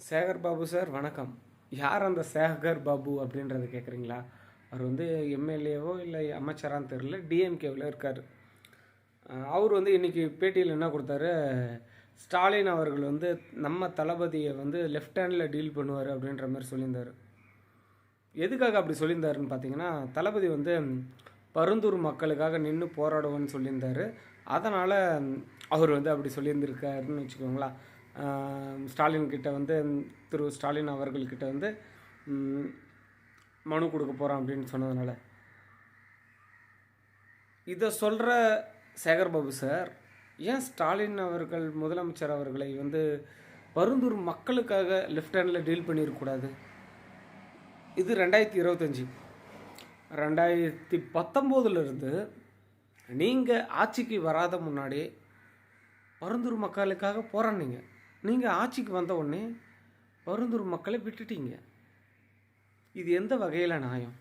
Sekar Babu sir வணக்கம். யார் அந்த சேகர் பாபு அப்படின்றத கேட்குறீங்களா? அவர் வந்து எம்எல்ஏவோ இல்லை அமைச்சரான்னு தெரில, டிஎம்கேவில் இருக்கார். அவர் வந்து இன்றைக்கி பேட்டியில் என்ன கொடுத்தாரு, ஸ்டாலின் அவர்கள் வந்து நம்ம தளபதியை வந்து லெஃப்ட் ஹேண்டில் டீல் பண்ணுவார் அப்படின்ற மாதிரி சொல்லியிருந்தார். எதுக்காக அப்படி சொல்லியிருந்தாருன்னு பார்த்தீங்கன்னா, தளபதி வந்து பருந்தூர் மக்களுக்காக நின்று போராடுவோன்னு சொல்லியிருந்தார். அதனால் அவர் வந்து அப்படி சொல்லியிருந்திருக்காருன்னு வச்சுக்கோங்களா. ஸ்டாலின் கிட்ட வந்து திரு ஸ்டாலின் அவர்கள்கிட்ட வந்து மனு கொடுக்க போகிறோம் அப்படின்னு சொன்னதுனால இதை சொல்கிற சேகர்பாபு சார் ஏன் ஸ்டாலின் அவர்கள் முதலமைச்சர் அவர்களை வந்து பருந்தூர் மக்களுக்காக லெஃப்ட் ஹேண்டில் டீல் பண்ணியிருக்கக்கூடாது? இது 2025. 2019 நீங்கள் ஆட்சிக்கு வராத முன்னாடி பருந்தூர் மக்களுக்காக போராடினீங்க. நீங்கள் ஆட்சிக்கு வந்த உடனே பருந்தூர் மக்களை விட்டுட்டீங்க. இது எந்த வகையில் நியாயம்?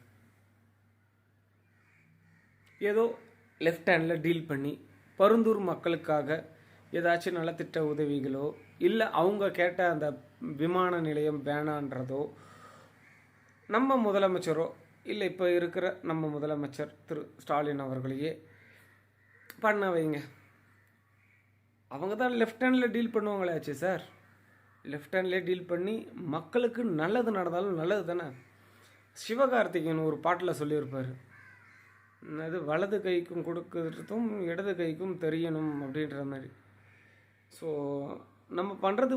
ஏதோ லெஃப்ட் ஹேண்டில் டீல் பண்ணி பருந்தூர் மக்களுக்காக ஏதாச்சும் நலத்திட்ட உதவிகளோ இல்லை அவங்க கேட்ட அந்த விமான நிலையம் வேணான்றதோ நம்ம முதலமைச்சரோ இல்லை இப்போ இருக்கிற நம்ம முதலமைச்சர் திரு ஸ்டாலின் அவர்களையே பண்ண வைங்க. அவங்க தான் லெஃப்ட் ஹேண்டில் டீல் பண்ணுவாங்களாச்சு சார். லெஃப்ட் ஹேண்ட்லேயே டீல் பண்ணி மக்களுக்கு நல்லது நடந்தாலும் நல்லது தானே. சிவகார்த்திகேயன் ஒரு பாட்டில் சொல்லியிருப்பார், அது வலது கைக்கும் கொடுக்கறதும் இடது கைக்கும் தெரியணும் அப்படின்ற மாதிரி. ஸோ நம்ம பண்ணுறது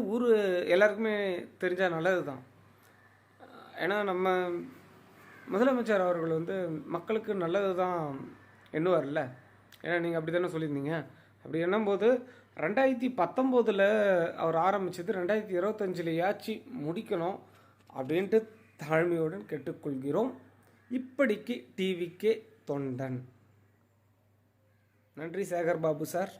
எல்லாருக்குமே தெரிஞ்சால் நல்லது தான். ஏன்னா நம்ம முதலமைச்சர் அவர்கள் வந்து மக்களுக்கு நல்லது தான் எண்ணுவார்ல. ஏன்னா நீங்கள் அப்படி தானே சொல்லியிருந்தீங்க. அப்படி எண்ணும்போது 2019 அவர் ஆரம்பித்தது 2025 முடிக்கணும் அப்படின்ட்டு தாழ்மையுடன் கேட்டுக்கொள்கிறோம். இப்படிக்கு டிவிக்கே தொண்டன். நன்றி சேகர் பாபு சார்.